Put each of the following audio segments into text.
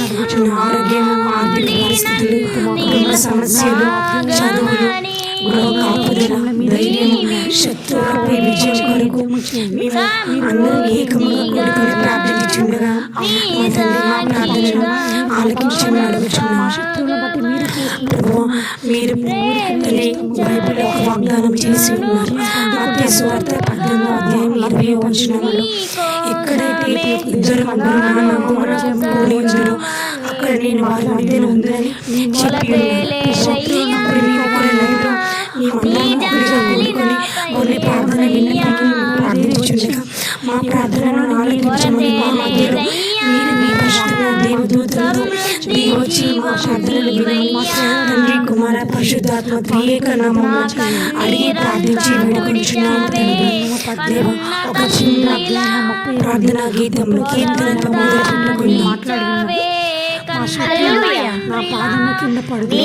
ఆరోగ్యం, ఆర్థిక పరిస్థితులు, కుటుంబ సమస్యలు, చదువులు, గృహ కాపుదల, ధైర్యం, శత్రువులపై విజయం కొరకు మేము అందరూ ఏకముగా కూడుకొని ప్రార్థించుచుండగా మా తండ్రి మా ప్రార్థనను ఆలకించమని అడుగుచున్నాము. ప్రభువా, మీరు తండ్రి బైబిల్లో ఒక వాగ్దానం చేసి ఉన్నారు. మత్తయి సువార్త 18వ అధ్యాయం 20వ వచనంలో ఎక్కడైతే ఇద్దరు ముగ్గురు నా నామమున కూడి ఉందురో అక్కడ నేను వారి మధ్యన ఉందని చెప్పి ఉన్నారు. కొన్ని ప్రార్థన విన్నప్పటికీ ప్రార్థించుండగా మా ప్రార్థనను ఆలకించమని మా మధ్యలో మీరు మీ పరిశుద్ధ దేవదూతలతో దిగి వచ్చి మా ప్రార్థనలు విని తండ్రి కుమార పరిశుద్ధాత్మ త్రియేక నామమున అడిగి ప్రార్థించి వేడుకొంచున్నాము తండ్రి. దేవ, ఒక చిన్న ప్రార్థనా గీతంలో కీర్తనతో మొదలుపెట్టుకుని నా పాదము కింద పడుతూ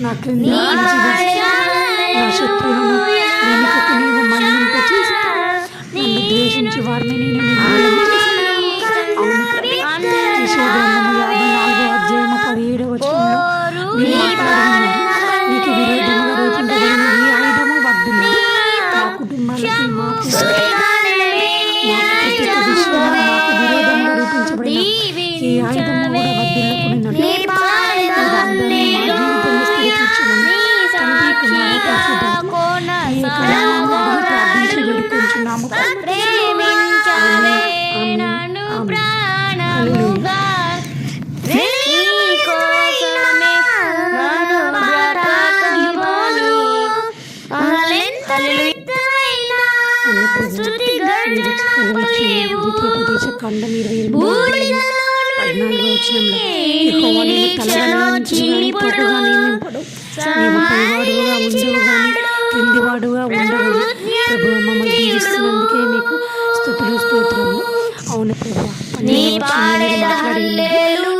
నా క్రింద నా శత్రువులను ద్వేషించి వారిని నేను నీకు విరోధముగా రూపింపబడిన ఈ ఆయుధము వర్ధిల్లు. మా కుటుంబాలకి మాకు విరోధంగా రూపించబడిన ఈ ఆయుధము కూడా వర్ధిల్లుకుని ప్రార్థించి వేడుకొంచున్నాము. ఖండం 14వ వచనంలో యెహోవా నిన్ను తలగడగా ఉంచుగాని పొట్టుగా నింపడు, నీవు పైవాడుగా ఉండవు గాని క్రిందివాడుగా ఉండవు. ప్రభువా, మమ్మల్ని దీవిస్తున్నందుకే మీకు స్తుతులు స్తోత్రములు. అవును ప్రభువా,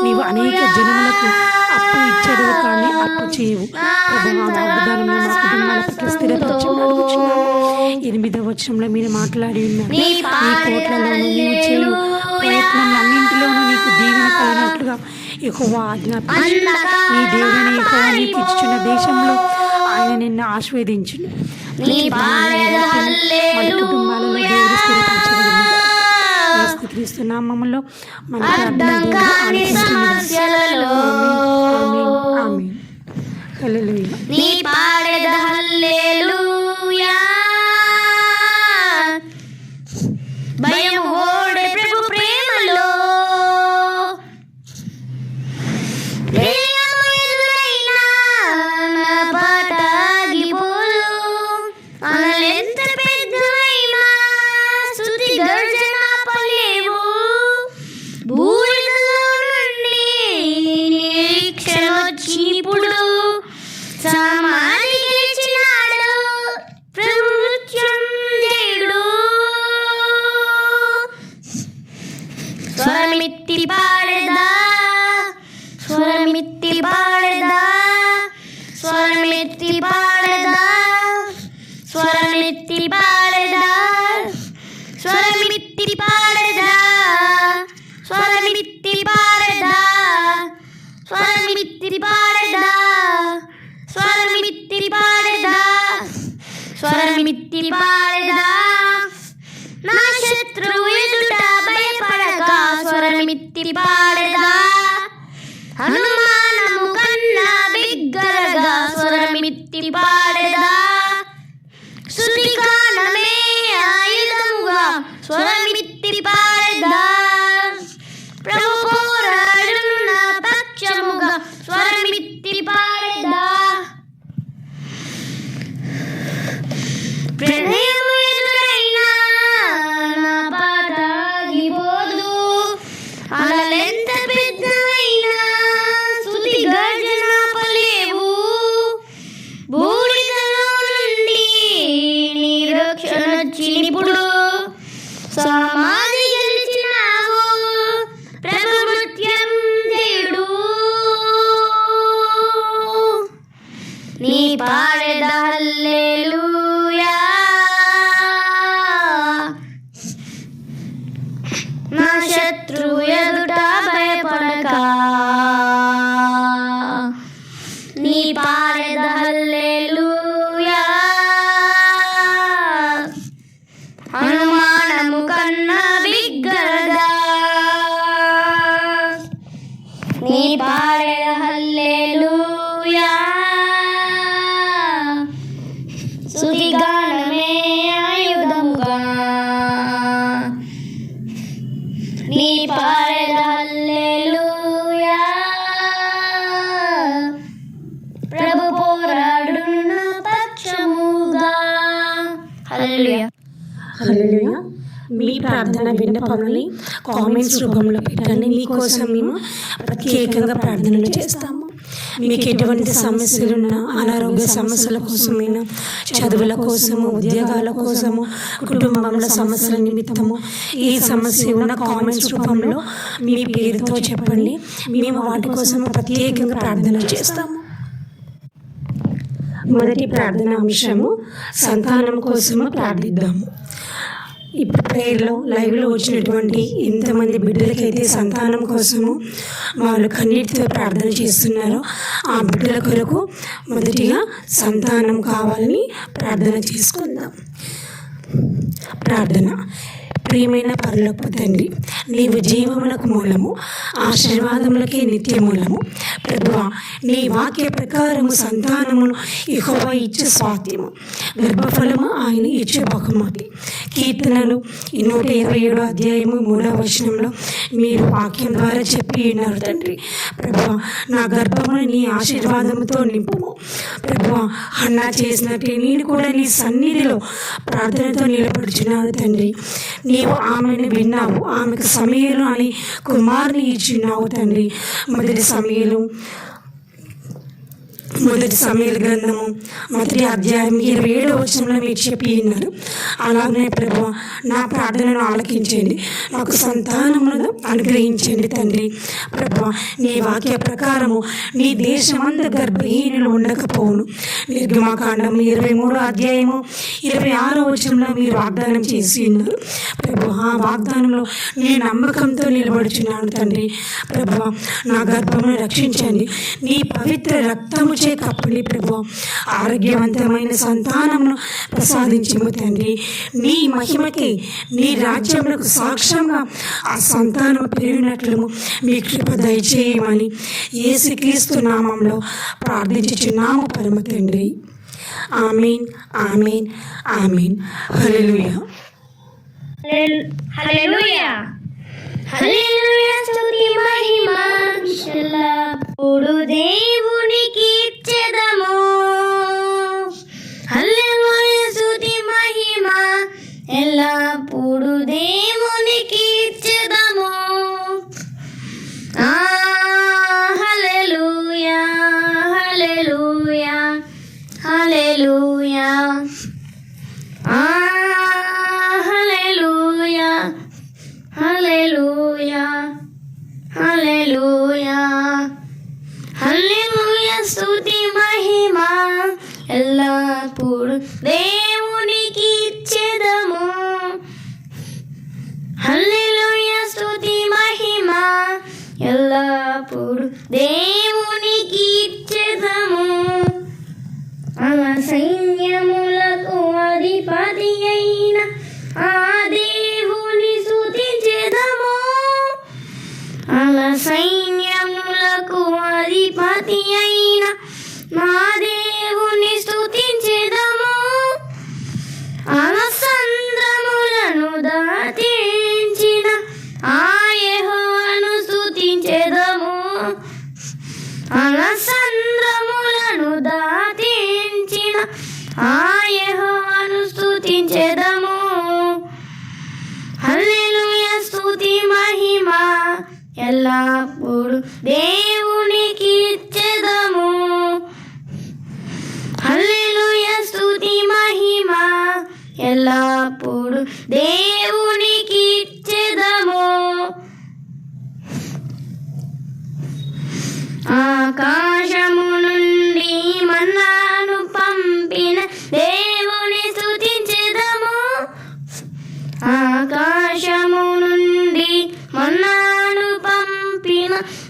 నీవు అనేక జనములకు అప్పు ఇచ్చడు కానీ అప్పు చేయవు. ప్రభువా, వాగ్దానం మా కుటుంబాలపై స్థిరపరచమని అడుగుచున్నాము. 8వ వచనంలో మీరు మాట్లాడి ఉన్నారు. నీ కోట్లలోనూ నీవు చేయు ప్రయత్నములన్నింటిలోనూ నీకు దీవెన కలిగినట్లుగా యెహోవా ఆజ్ఞాపించు. నీ దేవుడైన యెహోవా నీకు ఇచ్చుచున్న దేశంలో ఆయన నిన్ను ఆశీర్వదించును. మన కుటుంబాలలో దేవుడు స్థిరపరచబడిన క్రీస్తు నామములో మన ప్రార్థన భయం ఓడే ప్రభు ప్రేమలో ఎదురైనా నా పాట ఆగిపోదు. అలెంత పెద్దవైనా స్తుతి గర్జన పలేవు. బూడిదలో నుండి నిరీక్షణ వచ్చినప్పుడు సమాధి గెలిచినాడు ప్రభు మృత్యుంజయుడు. స్వరమిత్తి పాడదా, స్వరమిత్తి పాడదా, స్వరమిత్తి పాడదా, స్వరమిత్తి పాడదా, స్వరమిత్తి పాడదా, స్వరమిత్తి పాడదా, స్వరమిత్తి పాడదా, స్వరమిత్తి పాడదా, స్వరమిత్తి పాడదా. నా శత్రువు ఎదుట భయపడక స్వరమిత్తి పాడదా. హనుమానము కన్నా బిగ్గరగా స్వరమిత్తి పాడదా. స్తుతిగానమే ఆయుధముగా స్వరమిత్తి పాడదా. ప్రభు పోరాడును నా పక్షముగా స్వరమిత్తి పాడదా. ప్రణయము ఎదురైనా నా పాట ఆగిపోదు. అలలెంత పెద్దవైనా స్తుతి గర్జన పలేవు. బూడి నీ పాడెద హల్లెలూయా. నా శత్రువు ఎదుట భయపడక నీ పాడెద హల్లెలూయా. అనుమానము కన్నా బిగ్గరగా నీ పాడెద హల్లెలూయా. స్తుతిగానమే ఆయుధముగా నీ పాడెద హల్లెలూయా. ప్రభు పోరాడున పక్షముగా. హల్లెలూయా. హల్లెలూయా. మీ ప్రార్థన విన్నపములని కామెంట్స్ రూపంలో పెట్టండి. మీకోసం మేము ప్రత్యేకంగా ప్రార్థనలు చేస్తాము. మీకు ఎటువంటి సమస్యలున్నా, అనారోగ్య సమస్యల కోసమైనా, చదువుల కోసము, ఉద్యోగాల కోసము, కుటుంబంలో సమస్యల నిమిత్తము ఏ సమస్య ఉన్న కామెంట్స్ రూపంలో మీ పేరుతో చెప్పండి. మేము వాటి కోసం ప్రత్యేకంగా ప్రార్థన చేస్తాము. మొదటి ప్రార్థన అంశము సంతానం కోసము ప్రార్థిద్దాము. ఇప్పుడు ప్రేయర్లో లైవ్లో వచ్చినటువంటి ఎంతమంది బిడ్డలకైతే సంతానం కోసము వాళ్ళు కన్నీటితో ప్రార్థన చేస్తున్నారో ఆ బిడ్డల కొరకు మొదటిగా సంతానం కావాలని ప్రార్థన చేసుకుందాం. ప్రార్థన. ప్రియమైన పరలోకపు తండ్రి, నీవు జీవములకు మూలము, ఆశీర్వాదములకే నిత్య మూలము. ప్రభువా, నీ వాక్య ప్రకారము సంతానమును యెహోవా ఇచ్చే స్వాస్థ్యము, గర్భఫలము ఆయన ఇచ్చే బహుమతి. కీర్తనలు 127 అధ్యాయము 3వ వచనంలో మీరు వాక్యం ద్వారా చెప్పి ఉన్నారు తండ్రి. ప్రభువా, నా గర్భమును నీ ఆశీర్వాదముతో నింపుము. ప్రభువా, హన్నా చేసినట్టే నేను కూడా నీ సన్నిధిలో ప్రార్థనతో నిలబడుచున్నాను తండ్రి. నీవు ఆమెను విన్నావు, ఆమెకు సమయలు అని కుమారుని ఇచ్చిన్నావు తండ్రి. మొదటి సమయలు గ్రంథము 1వ అధ్యాయం 27వ వచనంలో మీరు చెప్పి ఉన్నారు. అలాగనే ప్రభువా, నా ప్రార్థనను ఆలకించండి, నాకు సంతానమును అనుగ్రహించండి తండ్రి. ప్రభువా, నీ వాక్య ప్రకారము నీ దేశమంతా గర్భహీనులు ఉండకపోవును. నిర్గమకాండము 23వ అధ్యాయము 26వ వచనంలో మీరు వాగ్దానం చేసి ఉన్నారు. ప్రభువా, ఆ వాగ్దానంలో నేను నమ్మకంతో నిలబడుచున్నాను తండ్రి. ప్రభువా, నా గర్భమును రక్షించండి, నీ పవిత్ర రక్తము కప్పండి. ప్రభువా, ఆరోగ్యవంతమైన సంతానమును ప్రసాదించము తండ్రి. నీ మహిమకి, నీ రాజ్యములకు సాక్ష్యంగా ఆ సంతానం పెరిగినట్లు మీ కృప దయచేయమని యేసుక్రీస్తు నామంలో ప్రార్థించుచున్నాము పరమ తండ్రి. ఆమేన్, ఆమేన్, ఆమేన్. హల్లెలూయా. హల్లెలూయా. హల్లెలూయా. స్తుతి మహిమ ఎల్లప్పుడు దేవునికి ఇచ్చెదము. హల్లెలూయా. స్తుతి మహిమ ఎల్లప్పుడు దేవునికి ఇచ్చెదము. హల్లెలూయా. హల్లెలూయా. హల్లెలూయా. హల్లెలూయా. హల్లెలూయా. హల్లెలూయా. హల్లెలూయా. స్తుతి మహిమ ఎల్లప్పుడు దేవునికి ఇచ్చెదము. హల్లెలూయా. స్తుతి మహిమ ఎల్లప్పుడు దేవునికి ఇచ్చెదము. సైన్యములకు అధిపతి అయిన ఆ దేవుని స్తుతించెదము. సైన్యములకు అధిపతి అయిన మా దేవుని స్తుతించెదము. సంద్రములను దాటించిన ఆ యెహోవాను స్తుతించెదము. సంద్రములను దాటించిన ఆ యెహోవాను స్తుతించెదము. హల్లెలూయా. స్తుతి మహిమ ఎల్లప్పుడు దేవునికి ఇచ్చెదము. హల్లెలూయా. స్తుతి మహిమ ఎల్లప్పుడు దేవునికి ఇచ్చెదము. ఆకాశము నుండి మన్నా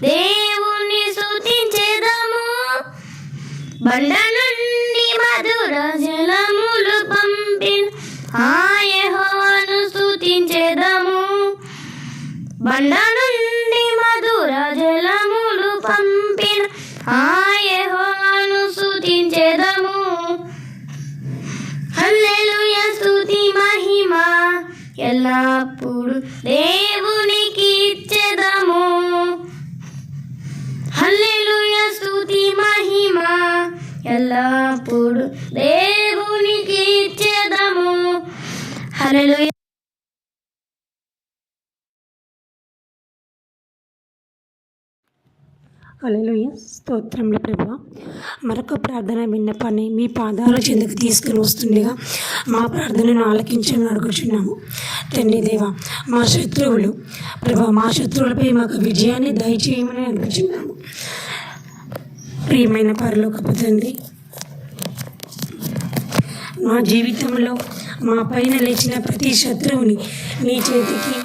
దేవుని స్తుతించెదము. బండ నుండి మధుర జలములు పంపిన ఆ యెహోవాను స్తుతించెదము. బండ నుండి మధుర జలములు పంపిన ఆ యెహోవాను స్తుతించెదము. హల్లెలూయా స్తుతి మహిమ ఎల్లప్పుడు దేవునికి ఇచ్చెదము. హల్లెలూయా స్తుతి మహిమ ఎల్లప్పుడు దేవునికి ఇచ్చెదము. హల్లెలూయా. హల్లెలూయా. స్తోత్రములు ప్రభువా. మరొక ప్రార్థన విన్నపాన్ని మీ పాదాల చెందుకు తీసుకుని వస్తుండగా మా ప్రార్థనను ఆలకించని అడుగుచున్నాము. తండ్రి దేవా, మా శత్రువులు ప్రభా, మా శత్రువులపై మాకు విజయాన్ని దయచేయమని అడుగుచున్నాము. ప్రియమైన పరలోకపు తండ్రి, మా జీవితంలో మా పైన లేచిన ప్రతి శత్రువుని నీ చేతికి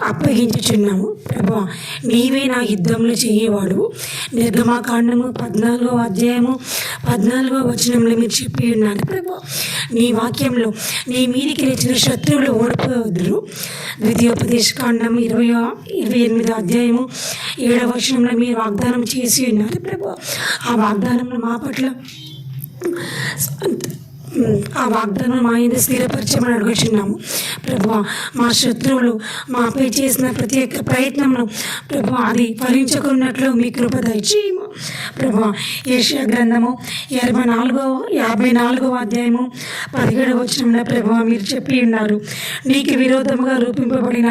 అప్పగించుచున్నాము. ప్రభా, నీవే నా యుద్ధంలో చేయవాడు. నిర్గమాకాండము 14వ అధ్యాయము 14వ వచనంలో మీరు చెప్పి ఉన్నారు ప్రభా. నీ వాక్యంలో నీ మీదికి లేచిన శత్రువులు ఓడిపోవద్దురు. ద్వితీయోపదేశకాండము 28వ అధ్యాయము 7వ వచనంలో మీరు వాగ్దానం చేసి ఉన్నారు ప్రభా. ఆ వాగ్దానంలో మా పట్ల ఆ వాగ్దానం మా మీద స్థిరపరచమని అడుగుచున్నాము ప్రభువా. మా శత్రువులు మాపై చేసిన ప్రతి ఒక్క ప్రయత్నంలో ప్రభువా అది ఫలించుకున్నట్లు మీ కృప దయచేయము ప్రభువా. యెషయా గ్రంథము 54వ అధ్యాయము 17వ వచనంలో ప్రభువా మీరు చెప్పి ఉన్నారు, నీకు విరోధముగా రూపింపబడిన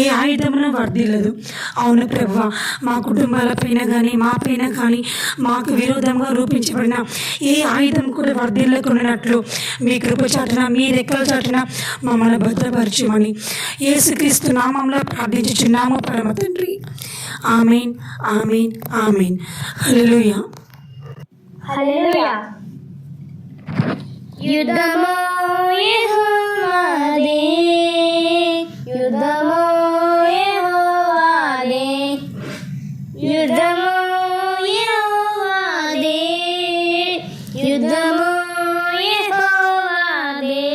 ఏ ఆయుధమును వర్ధిల్లదు. అవును ప్రభువా, మా కుటుంబాలపైన కానీ మా పైన కానీ మాకు విరోధంగా రూపించబడిన ఏ ఆయుధం కూడా వర్ధిల్లకున్నట్లు మీ కృప చాటున, మీ రెక్కల చాటున మమ్మల్ని భద్రపరచమని యేసుక్రీస్తు నామములో ప్రార్థించుచున్నాము పరమ తండ్రి. ఆమేన్, ఆమేన్, ఆమేన్. హల్లెలూయా. హల్లెలూయా. యుద్ధము యెహోవాదే, యుద్ధము యెహోవాదే, యుద్ధము యెహోవాదే, యుద్ధము యెహోవాదే.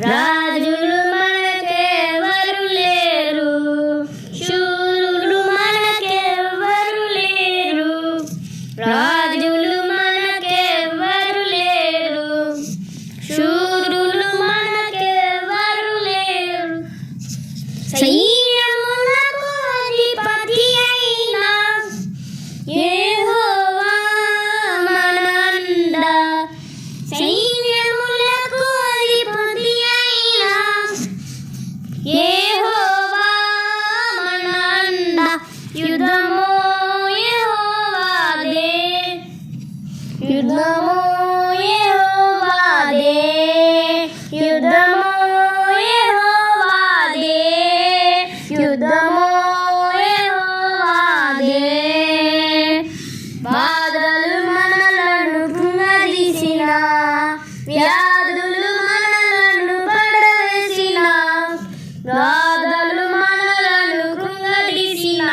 రాజులు మనకెవరు లేరు, శూరులు మనకెవరు లేరు. రాజులు మనకెవరు లేరు, శూరులు మనకెవరు లేరు. సైన్యములకు అధిపతి అయిన యెహోవా మన అండ. సైన్యములకు అధిపతి అయిన యెహోవా మన అండ. యుద్ధము యెహోవాదే, యుద్ధము యెహోవాదే, యుద్ధము యెహోవాదే, యుద్ధము యెహోవాదే. బాధలు మనలను కృంగదీసిన, వ్యాధులు మనలను పడవేసిన, బాధలు మనలను కృంగదీసిన,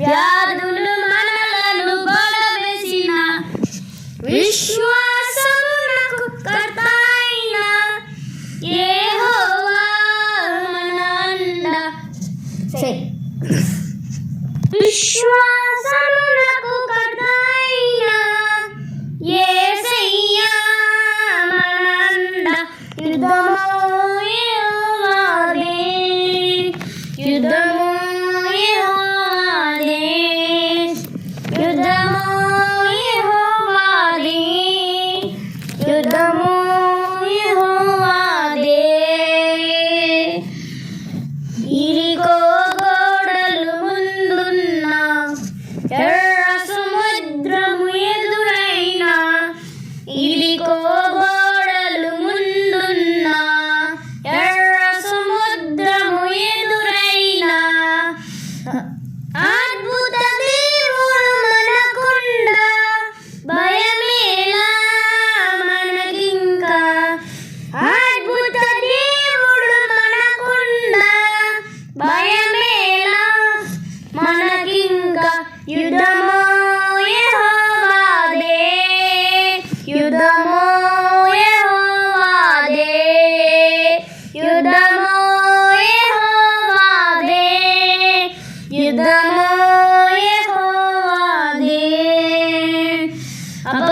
వ్యాధులు మనలను పడవేసిన, విశ్వ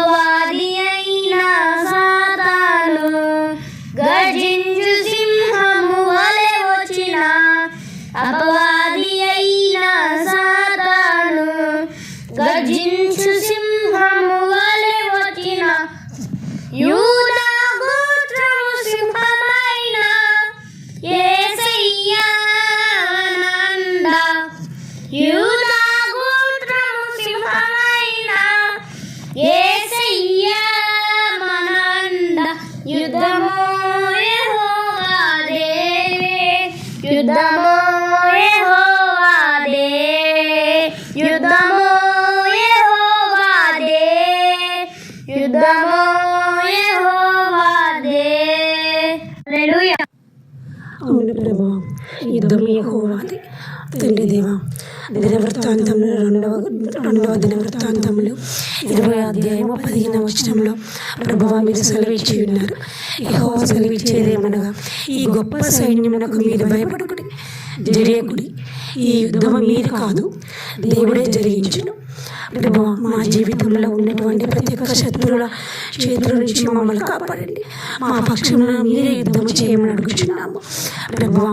అపవాది అయిన సాతాను గర్జించు సింహము వలె వచ్చిన అపవాది అయిన సాతాను గర్జించు సింహము వలె వచ్చిన యూదా గోత్రము సింహమైన యేసయ్యా నంద యూదా గోత్రము సింహమైన యేసయ్యా మనంద యుద్ధము యెహోవాదే యుద్ధము యెహోవాదే యుద్ధము యెహోవాదే యుద్ధము యెహోవాదే హల్లెలూయా. అవును ప్రభా, యుద్ధం యెహోవాది. తండ్రి దేవా, దినవృత్తాంతంలో రెండవ దినవృత్తాంతంలో 20వ అధ్యాయము 15వ వచనంలో ప్రభువా మీరు సెలవిచ్చి ఉన్నారు. యెహోవా సెలవిచ్చేదేమనగా, ఈ గొప్ప సైన్యమునకు మీరు భయపడకుడి, జరియకుడి. ఈ యుద్ధము మీరు కాదు, దేవుడే జరిగించును. ప్రభువా, మా జీవితంలో ఉన్నటువంటి ప్రతి ఒక్క శత్రువుల చేతుల నుంచి మమ్మల్ని కాపాడండి. మా పక్షంలో మీరే యుద్ధం చేయమని అడుగుచున్నాము. ప్రభువా,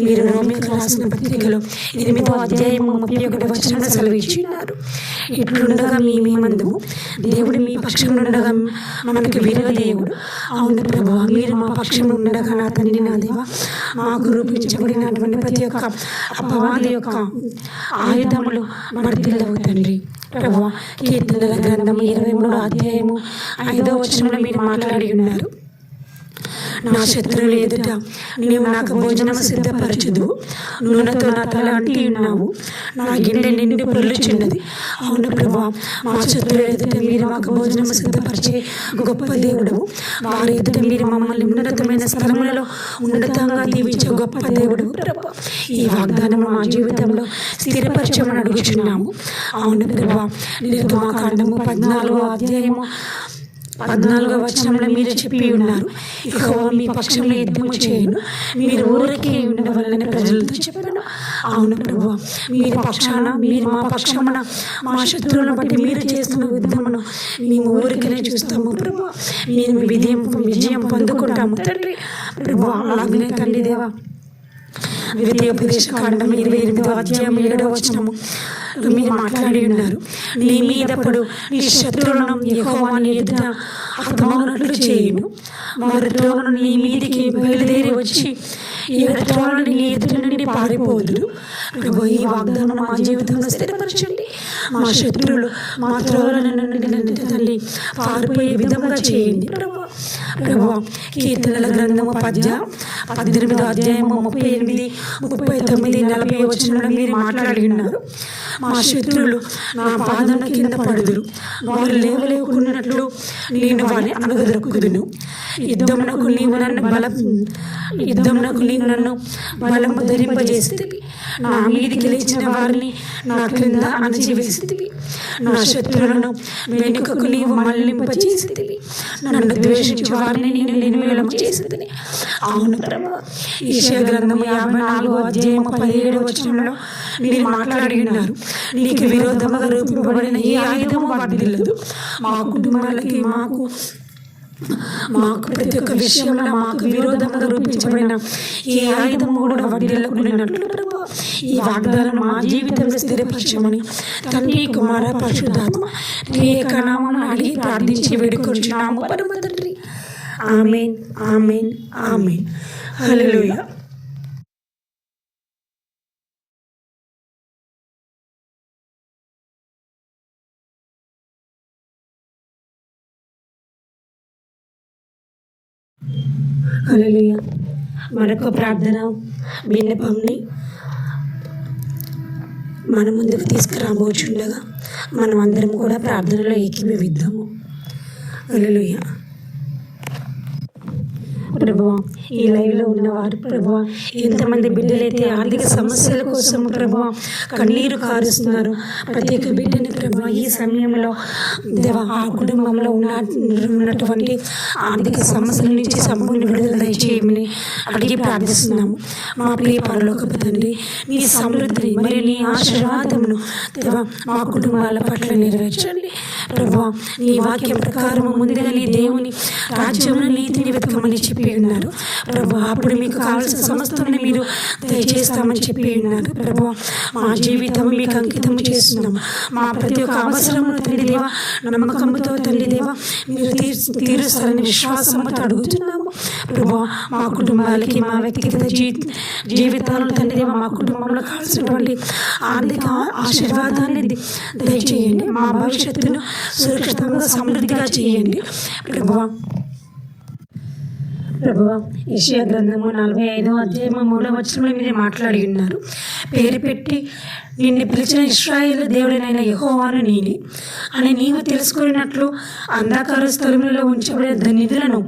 మీరు రోమీయులకు రాసిన పత్రికలో 8వ అధ్యాయము 31వ వచనంలో సెలవిచ్చినారు. ఇట్లుండగా మేమందుము దేవుడు మీ పక్షంలో ఉండగా మనకి విలువ దేవుడు. అవును ప్రభువా, మీరు మా పక్షంలో ఉండగా నా తండ్రి నా దేవా, మాకు రూపించబడినటువంటి ప్రతి ఒక్క అపవాది యొక్క ఆయుధములు వర్ధిల్లవు తండ్రి. ప్రభువా, కీర్తనల గ్రంథము 23వ అధ్యాయము 5వ వచనంలో మీరు మాట్లాడి ఉన్నారు. నా శత్రువుల ఎదుట నీవు నాకు భోజనం సిద్ధపరచుదు, నూనెతో నా తల అంటి ఉన్నావు, నా గిన్నె నిండి పొర్లుచున్నది. అవును ప్రభువా, మా శత్రువుల ఎదుట మీరు మాకు భోజనం సిద్ధపరిచే గొప్ప దేవుడు. వారి ఎదుట మీరు మమ్మల్ని ఉన్నతమైన స్థలములలో ఉన్నతంగా దీవించే గొప్ప దేవుడు ప్రభువా. ఈ వాగ్దానం మా జీవితంలో స్థిరపరచమని అడుగుచున్నాము. అవును ప్రభువా, నిర్గమకాండము 14వ అధ్యాయము 14వ వచనంలో మీరు చెప్పి ఉన్నారు, యెహోవా మీ పక్షంలో యుద్ధము చేయను, మీరు ఊరికే ఉండవలనని ప్రజలతో చెప్పాను. అవును ప్రభువా, మీరు మా పక్షమున మా శత్రువులను బట్టి మీరు చేస్తున్న యుద్ధమును మేము ఊరికనే చూస్తాము ప్రభువా. మేము విజయం పొందుకుంటాము తండ్రి. ప్రభువా, అలాగనే తండ్రి దేవా, ద్వితీయోపదేశ కాండం 28వ అధ్యాయం 7వ వచనము మీరు మాట్లాడి ఉన్నారు, నీ మీదప్పుడు నీ శత్రువులను యెహోవా నీ ఎదుట హతమవునట్లు చేయును, వారి త్రోవను నీ మీదికి బయలుదేరి వచ్చి 7 త్రోవలను నీ ఎదుట నుండి పారిపోదురు. ప్రభు, ఈ వాగ్దానం మా జీవితంలో స్థిరపరచండి. మా శత్రువులు మా త్రోవల నుండి తల్లి పారిపోయే విధంగా చేయండి ప్రభు. కీర్తనల గ్రంథము 18వ అధ్యాయము 38, 39, 40 వచనంలో మీరు మాట్లాడి ఉన్నారు, మా శత్రువులు నా పాదముల కింద పడుదురు, వారు లేవలేకున్నట్లు నేను వారిని అనగదొరుకుదును. యుద్ధమునకు నీవు నన్ను బలము ధరింపజేసితివి, నా మీదికి లేచిన వారిని నా క్రింద అణచివేసితివి, నా శత్రువులను వెనుకకు నీవు మళ్లింపజేసితివి, నన్ను ద్వేషించి వారిని నేను నిర్మూలన చేసితిని. అవును ప్రభువా, యెషయా గ్రంథము 54వ అధ్యాయము 17వ వచనంలో మీరు మాట్లాడి ఉన్నారు, నీకు విరోధముగా రూపింపబడిన ఏ ఆయుధము వర్ధిల్లదు. మా కుటుంబాలకి మాకు ప్రతి ఒక్క విషయంలో మాకు విరోధంగా రూపించబడిన ఏ ఆయుధము కూడా వర్ధిల్లకున్నట్లు ప్రభువా, ఈ వాగ్దానం మా జీవితంలో స్థిరపరచమని తండ్రి, కుమార, పరిశుద్ధాత్మ ఏక నామమున అడిగి ప్రార్థించి వేడుకొంచున్నాము పరమ తండ్రి. ఆమేన్, ఆమేన్, ఆమేన్. హల్లెలూయా. హల్లెలూయా. మరొక ప్రార్థన విన్నపంని మన ముందుకు తీసుకురాబోచుండగా మనం అందరం కూడా ప్రార్థనలో ఏకీభవిద్దాము. హల్లెలూయా. ప్రభువా ఈ లైవ్లో ఉన్నవారు ప్రభువా ఎంతమంది బిడ్డలైతే ఆర్థిక సమస్యల కోసం ప్రభువా కన్నీరు కారుస్తున్నారు, ప్రతి ఒక్క బిడ్డని ప్రభువా ఈ సమయంలో దేవా ఆ కుటుంబంలో ఉన్నటువంటి ఆర్థిక సమస్యల నుంచి సంపూర్ణ విడుదల దయచేయమని అడిగి ప్రార్థిస్తున్నాము. మా ప్రియ పరలోకపు తండ్రి, నీ సమృద్ధిని మరియు నీ ఆశీర్వాదమును దేవా మా కుటుంబాల పట్ల నెరవేర్చండి ప్రభువా. నీ వాక్యం ప్రకారం ముందుగా నీ దేవుని రాజ్యమును నీతిని వెతకమని చెప్పి ఉన్నారు ప్రభువా. అప్పుడు మీకు కావాల్సిన సమస్తాన్ని మీరు దయచేస్తామని చెప్పి ఉన్నారు ప్రభువా. మా జీవితం మీకు అంకితం చేస్తున్నాము. మా ప్రతి ఒక్క అవసరము తండ్రి దేవా నమ్మకంతో తండ్రి దేవా మీరు తీరుస్తారని విశ్వాసంతో అడుగుతున్నాము ప్రభువా. మా కుటుంబాలకి మా వ్యక్తిగత జీవితాలను తండ్రి దేవా మా కుటుంబంలో కావాల్సినటువంటి ఆర్థిక ఆశీర్వాదాన్ని దయచేయండి. మా భవిష్యత్తును సురక్షితంగా సమృద్ధిగా చేయండి ప్రభువా. ప్రభువా యెషయా గ్రంథము 45వ అధ్యాయము 3వ వచనంలో మీరు మాట్లాడి ఉన్నారు, పేరు పెట్టి నిన్ను పిలిచిన ఇశ్రాయేలు దేవుడైన యెహోవాను నేనే అని నీవు తెలుసుకున్నట్లు అంధకార స్థలములలో ఉంచబడిన నిధులను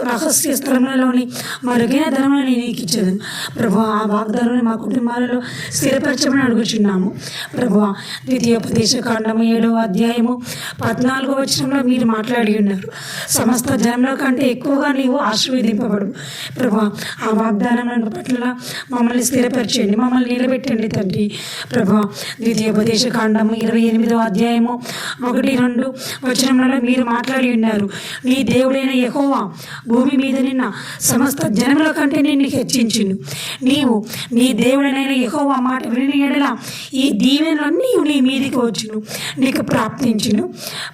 రహస్య స్థలములలోని మరుగైన ధనములను నీకు ఇచ్చేదను ప్రభువా. ఆ వాగ్దానాన్ని మా కుటుంబాలలో స్థిరపరచమని అడుగుచున్నాము ప్రభువా. ద్వితీయోపదేశకాండము 7వ అధ్యాయము 14వ వచనంలో మీరు మాట్లాడి ఉన్నారు, సమస్త జనముల కంటే ఎక్కువగా నీవు ఆశీర్వదింపబడు ప్రభువా. ఆ వాగ్దానం పట్ల మమ్మల్ని స్థిరపరచండి, మమ్మల్ని నిలబెట్టండి తండ్రి ప్రభువా. ద్వితీయోపదేశకాండము 28వ అధ్యాయము 1-2 వచనములలో మీరు మాట్లాడి ఉన్నారు, నీ దేవుడైన యెహోవా భూమి మీద నిన్న సమస్త జనముల కంటే నిన్ను హెచ్చించును. నీవు నీ దేవుడైన యెహోవా మాట విని ఎడల ఈ దీవెనలన్నీ నీ మీదికి వచ్చును, నీకు ప్రాప్తించును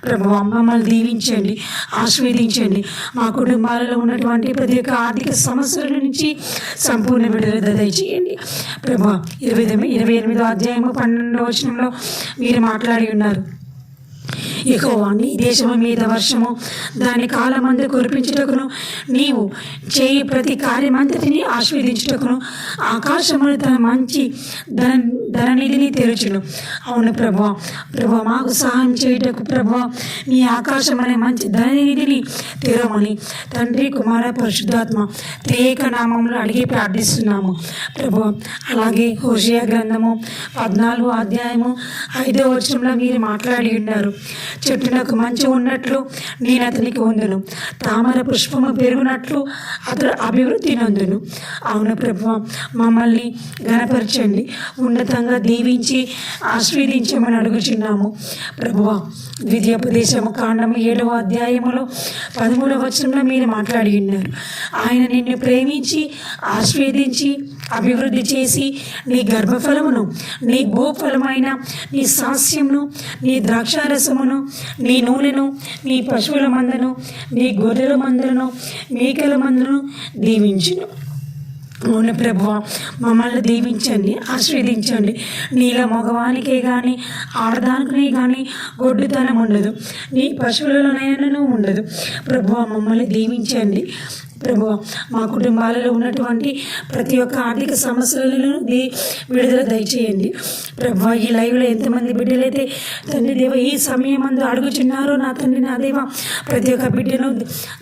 ప్రభువా. మమ్మల్ని దీవించండి, ఆశీర్వదించండి. మా కుటుంబాలలో ఉన్నటువంటి ప్రతి ఒక్క ఆర్థిక సమస్యల నుంచి సంపూర్ణ విడుదల దయచేయండి ప్రభువా. 28వ అధ్యాయము 12వ వచనంలో మీరు మాట్లాడి ఉన్నారు, యెహోవా నీ దేశము మీద వర్షము దాని కాలమందు కురిపించుటకును నీవు చేయి ప్రతి కార్యమంతటిని ఆశీర్వదించుటకును ఆకాశమును తన మంచి ధననిధిని తెరుచును. అవును ప్రభువా. ప్రభువా మాకు సహాయం చేయుటకు ప్రభువా నీ ఆకాశం అనే మంచి ధననిధిని తెరవమని తండ్రి కుమార పరిశుద్ధాత్మ త్రియేక నామంలో అడిగి ప్రార్థిస్తున్నాము ప్రభువా. అలాగే హోషేయ గ్రంథము 14వ అధ్యాయము 5వ వచనంలో మీరు మాట్లాడి ఉన్నారు, చెట్టునకు మంచి ఉన్నట్లు నేను అతనికి ఉందును, తామర పుష్పము పెరుగునట్లు అతడు అభివృద్ధి నందును. అవును ప్రభువా మమ్మల్ని ఘనపరచండి, ఉన్నతంగా దీవించి ఆశీర్వదించమని అడుగుచున్నాము ప్రభువా. ద్వితీయోపదేశము కాండము 7వ అధ్యాయములో 13వ వచనంలో మీరు మాట్లాడి ఉన్నారు, ఆయన నిన్ను ప్రేమించి ఆశీర్వదించి అభివృద్ధి చేసి నీ గర్భఫలమును నీ భూఫలమైన నీ సాస్యమును నీ ద్రాక్షారసమును నీ నూనెను నీ పశువుల మందను నీ గొర్రెల మందను మేకల మందను దీవించును. అవును ప్రభువా మమ్మల్ని దీవించండి, ఆశీర్వదించండి. నీలో మగవానికే కానీ ఆడదానికే కానీ గొడ్డుతనం ఉండదు, నీ పశువులలోనైనా ఉండదు ప్రభువా. మమ్మల్ని దీవించండి ప్రభువా. మా కుటుంబాలలో ఉన్నటువంటి ప్రతి ఒక్క ఆర్థిక సమస్యలను విడుదల దయచేయండి ప్రభువా. ఈ లైవ్లో ఎంతమంది బిడ్డలైతే తండ్రి దేవ ఈ సమయం అందు అడుగుచున్నారో నా తండ్రి నా దేవ ప్రతి ఒక్క బిడ్డను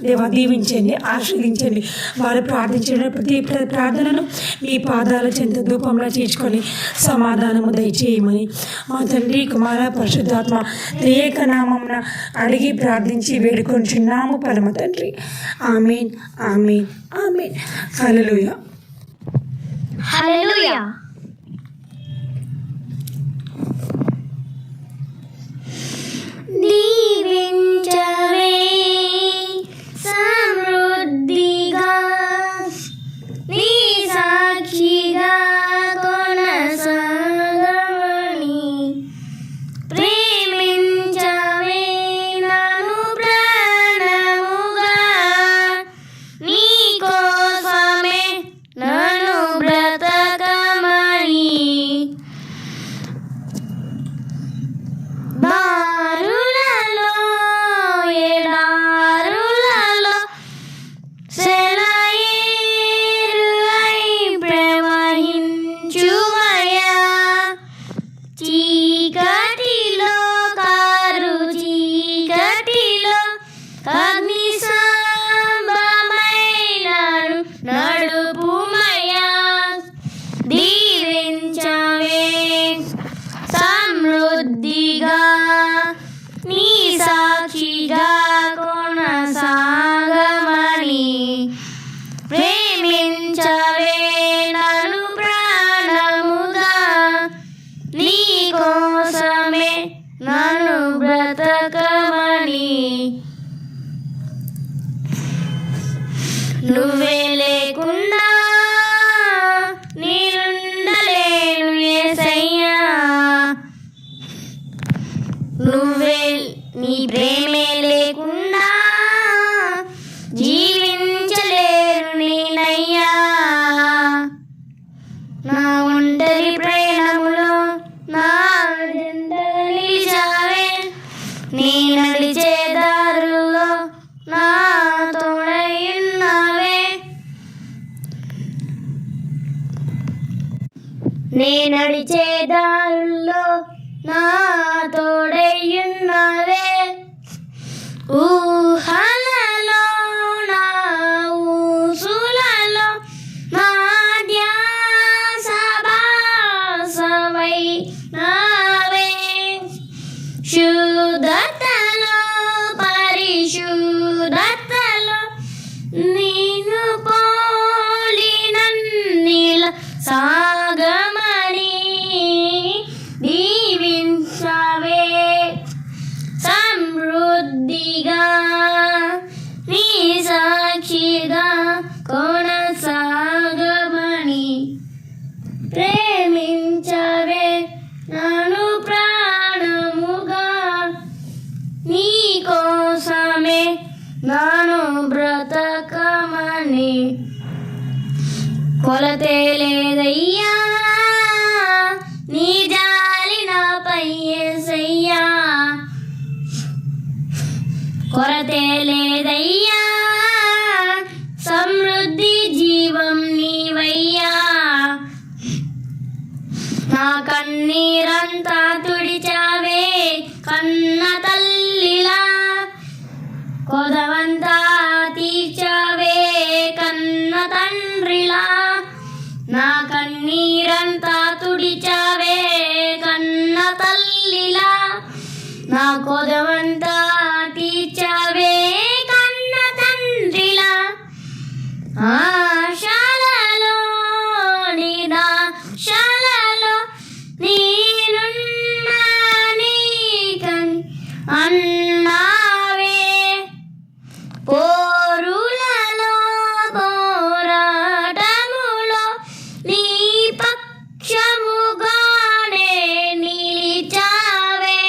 దేవ దీవించండి, ఆశీర్వదించండి. వారు ప్రార్థించిన ప్రతి ప్రార్థనను మీ పాదాల చెంత ధూపంలో చేర్చుకొని సమాధానము దయచేయమని మా తండ్రి కుమార పరిశుద్ధాత్మ త్రియేక నామమున అడిగి ప్రార్థించి వేడుకొంచున్నాము పరమ తండ్రి. ఆమేన్ ఆమేన్ ఆమేన్. హల్లెలూయా హల్లెలూయా. దీవించవే సమృద్ధిగా నీ సాక్షిగా కొనసాగమని ప్రేమించవే నన్ను ప్రాణముగా నీ కోసమే నన్ను బ్రతకమని బారులలో ఎడారులలో సెలయేరులై ప్రవహించుమయా చీకటిలో కారు చీకటిలో అగ్ని సంభమైన నువ్వే లేకుండా నేనుండలేను యేసయ్యా, నువ్వే నీ ప్రేమే లేకుండా జీవించలేను నేనయ్యా. నా ఒంటరి ప్రయాణములో నా జంటగా నిలిచావే, నీ నడిచే దారుల్లో నా తోడయున్నావే, నీ నడిచే దారుల్లో నా తోడయున్నావే. ఊహలలో నా ఊసులలో నా ధ్యాస భాసమై నావే, శుద్ధతలో పరిశుద్ధతలో నేను పోలినన్నిల సాగమని దీవించవే, సమృద్ధిగా నీ సాక్షిగా కొనసాగమని ప్రేమించవే నన్ను ప్రాణముగా, నీ కోసమే నన్ను బ్రతకమని. కొలతే లేదయ్యా నీ జాలి నాపై యేసయ్యా, కొరతే లేదయ్యా సమృద్ధి జీవం నీవయ్యా. నా కన్నీరంతా తుడిచావే కన్న తల్లిలా, కొదవంతా తీర్చావే కన్న తండ్రిలా. నా కన్నీరంతా తుడిచావే కన్న తల్లిలా, నా కొదవంతా తీర్చావే కన్న తండ్రిలా. ఆశలలో నిరాశలలో నేనున్నా నీకని అన్నావే, పోరులలో పోరాటములో నీ పక్షముగానే నిలిచావే,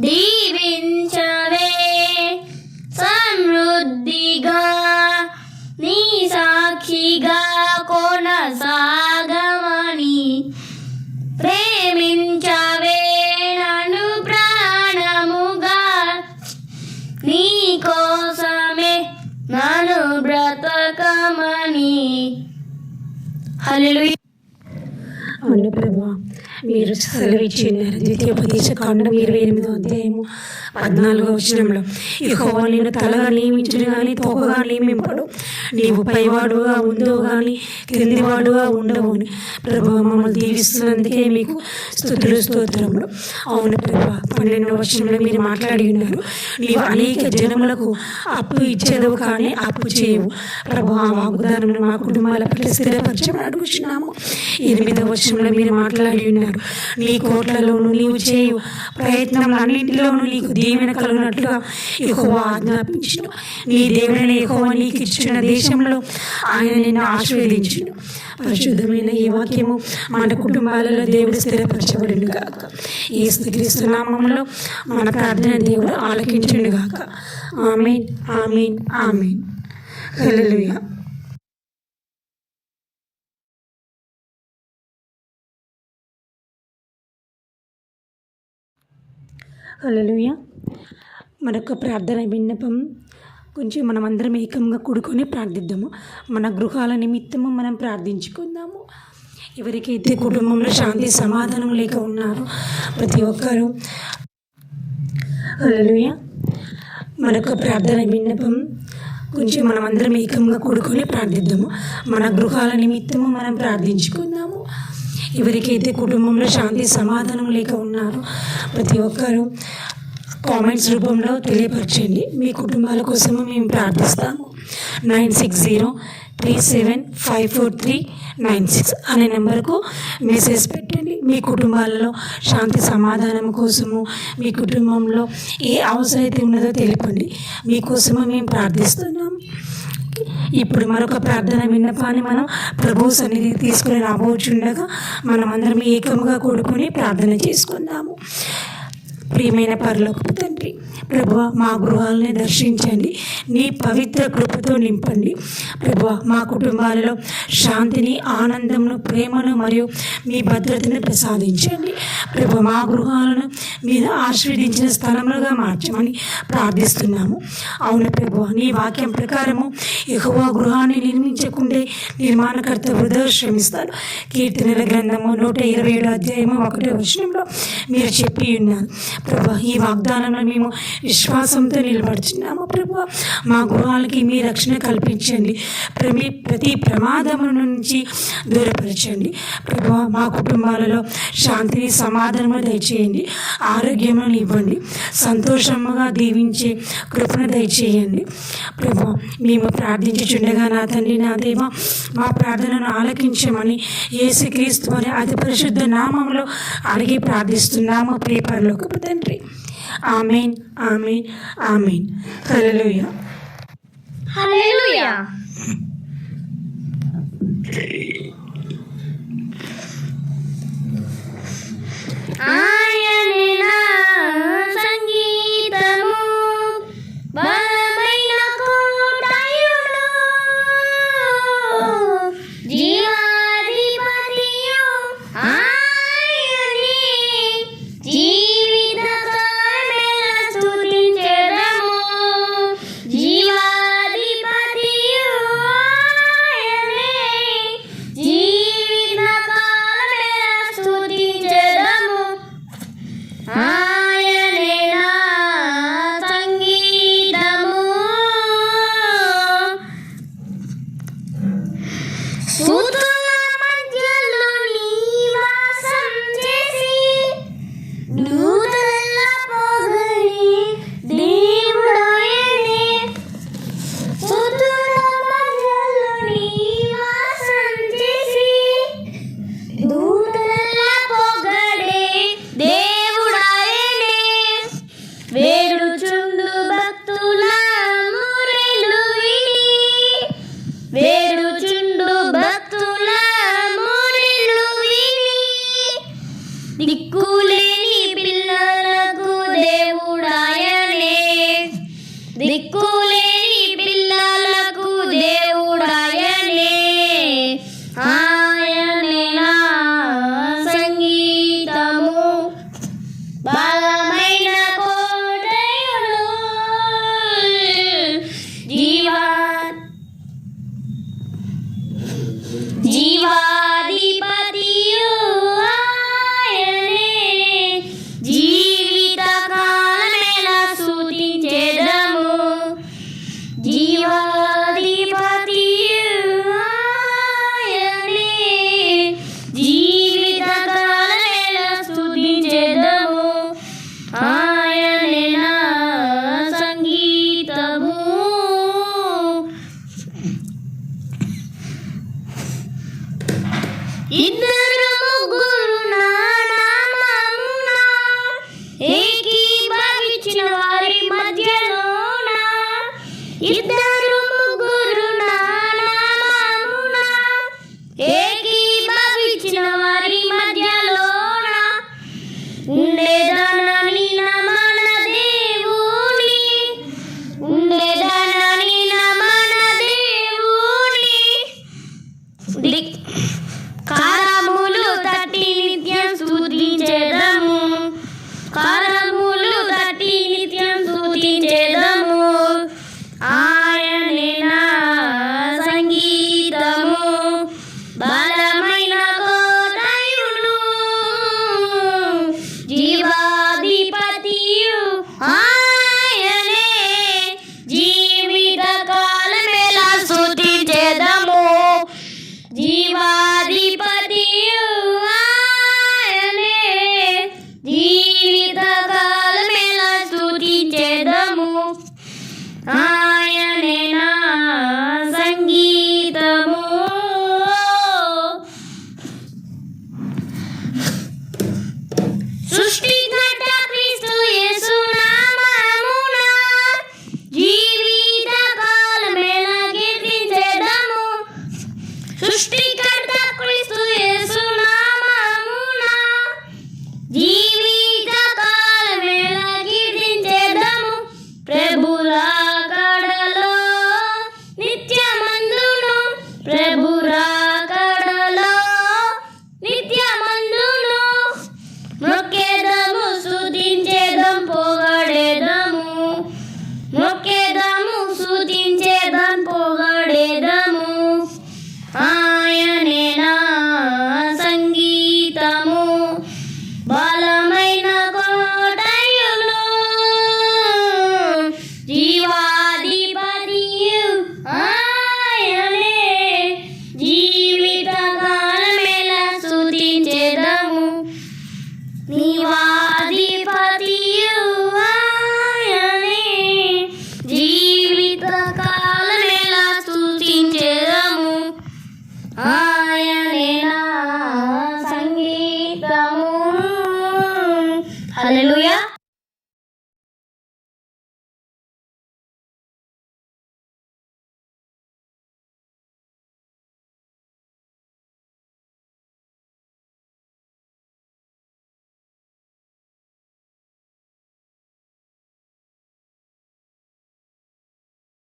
దీవించవే సమృద్ధిగా నీ సాక్షిగా కొనసాగమని. ప్రేమించవే నన్ను ప్రాణముగా, నీ కోసమే నన్ను బ్రతకమని. హల్లెలూయా. అవును ప్రభువా, మీరు సెలవిచ్చినారు. ద్వితీయోపదేశ కాండం 28వ అధ్యాయము 14వ వచనంలో, యెహోవా నిన్ను తలగా నియమించును కానీ తోకగా నియమింపడు, నీవు పైవాడుగా ఉండవు కానీ క్రిందివాడుగా ఉండవు అని. ప్రభువా, మమ్మల్ని దీవిస్తున్నందుకే మీకు స్తుతులు స్తోత్రములు. అవును ప్రభువా, 12వ వచనంలో మీరు మాట్లాడి ఉన్నారు, నీవు అనేక జనములకు అప్పు ఇచ్చేదవు కానీ అప్పు చేయవు. ప్రభువా, వాగ్దానం మా కుటుంబాల పట్ల స్థిరపరచమని అడుగుచున్నాము. 8వ వచనంలో మీరు మాట్లాడి ఉన్నారు, నీ కోట్లలోనూ నీవు చేయు ప్రయత్నములన్నింటిలోనూ నీకు దీవెన కలుగునట్లుగా యెహోవా ఆజ్ఞాపించును. నీ దేవుడైన యెహోవా నీకు ఇచ్చిన దేశంలో ఆయన నిన్ను ఆశీర్వదించును. పరిశుద్ధమైన ఈ వాక్యము మన కుటుంబాలలో దేవుడు స్థిరపరచబడును గాక. యేసుక్రీస్తు నామములో మన ప్రార్థన దేవుడు ఆలకించును గాక. ఆమేన్, ఆమేన్, ఆమేన్. హల్లెలూయా. హల్లెలూయా. మరొక ప్రార్థన విన్నపం కొంచెం మనమందరం ఏకంగా కూడుకొని ప్రార్థిద్దాము. మన గృహాల నిమిత్తము మనం ప్రార్థించుకుందాము. ఎవరికైతే కుటుంబంలో శాంతి సమాధానం లేక ఉన్నారో ప్రతి ఒక్కరూ. హల్లెలూయా. మరొక ప్రార్థన విన్నపం కొంచెం మనమందరం ఏకంగా కూడుకొని ప్రార్థిద్దాము. మన గృహాల నిమిత్తము మనం ప్రార్థించుకుందాము. ఎవరికైతే కుటుంబంలో శాంతి సమాధానం లేక ఉన్నారో ప్రతి ఒక్కరూ కామెంట్స్ రూపంలో తెలియపరచండి. మీ కుటుంబాల కోసము మేము ప్రార్థిస్తాము. 9603754396 అనే నెంబర్కు మెసేజ్ పెట్టండి. మీ కుటుంబాలలో శాంతి సమాధానం కోసము, మీ కుటుంబంలో ఏ అవసరమైతే ఉన్నదో తెలిపండి. మీకోసము మేము ప్రార్థిస్తున్నాము. ఇప్పుడు మరొక ప్రార్థన విన్నపాన్ని మనం ప్రభు సన్నిధి తీసుకుని రాబోచుండగా మనం అందరం ఏకముగా కూడుకొని ప్రార్థన చేసుకుందాము. ప్రియమైన పరలోకపు తండ్రి, ప్రభువా, మా గృహాలని దర్శించండి, నీ పవిత్ర కృపతో నింపండి. ప్రభువా, మా కుటుంబాలలో శాంతిని, ఆనందమును, ప్రేమను మరియు మీ భద్రతను ప్రసాదించండి. ప్రభువా, మా గృహాలను మీరు ఆశీర్వదించిన స్థలములుగా మార్చమని ప్రార్థిస్తున్నాము. అవును ప్రభువా, నీ వాక్యం ప్రకారము యెహోవా గృహాన్ని నిర్మించకుండే నిర్మాణకర్త వృధా శ్రమిస్తారు. కీర్తనల గ్రంథము 127 అధ్యాయము 1వ వచనంలో మీరు చెప్పి ఉన్నారు. ప్రభా, ఈ వాగ్దానంలో మేము విశ్వాసంతో నిలబడుతున్నాము. ప్రభా, మా గృహాలకి మీ రక్షణ కల్పించండి, ప్రతి ప్రమాదము నుంచి దూరపరచండి. ప్రభా, మా కుటుంబాలలో శాంతిని, సమాధానము దయచేయండి, ఆరోగ్యమును ఇవ్వండి, సంతోషముగా దీవించే కృపను దయచేయండి. ప్రభా, మేము ప్రార్థించుచుండగా నా తండ్రి, నా దేవ, మా ప్రార్థనను ఆలకించమని యేసుక్రీస్తు వారి అతి పరిశుద్ధ నామములో అడిగి ప్రార్థిస్తున్నాము ప్రియ పరలోకపు తండ్రి. ఆమేన్, ఆమేన్, ఆమేన్. హల్లెలూయా, హల్లెలూయా. ఆయనే నా సంగీతము, బలమైన కోటయుడు, జీవాధిపతియు ఆయనే, జీవితకాలమెల్ల స్తుతించెదము. జీవాధిపతియు ఆయనే, జీవితకాలమెల్ల స్తుతించెదము. ఆయనే నా సంగీతము, స్తుతుల మధ్యలో నివాసం చేసి, దూతల పొగడి దేవుడాయనే. స్తుతుల మధ్యలో నివాసం చేసి, దూతల పొగడే దేవుడాయనే. వేడుచుండు భక్తుల మొరలు విని, వేడుచుండు భక్తుల మొరలు విని, దిక్కులేని పిల్లలకు దేవుడాయనే. దిక్కులేని పిల్లలకు దేవుడాయనే. ఆయనే నా సంగీతము, బలమైన కోటయుడు, జీవాధిపతియు ఆయనే, జీవితకాలమెల్ల స్తుతించెదము. జీవాధిపతియు ఆయనే, జీవితకాలమెల్ల స్తుతించెదము. ఆయనే నా సంగీతము. ఇద్దరు ముగ్గురు నా నామమున ఏకీభవించిన వారి మధ్యలోన, ఇద్దరు ముగ్గురు నా నామమున ఏకీభవించిన వారి మధ్యలోన, ఉండేదనని మన దేవుని, ఉండేదనని మన దేవుని. కారములు తట్టి నిత్యం స్తుతించెదము, కారములు తట్టి నిత్యం స్తుతించెదము. ఆయనే నా సంగీతము, బలమైన కోటయుడు, జీవాధిపతియు ఆయనే, జీవితకాలమెల్ల స్తుతించెదము. జీవాధిపతియు ఆయనే, జీవితకాలమెల్ల స్తుతించెదము.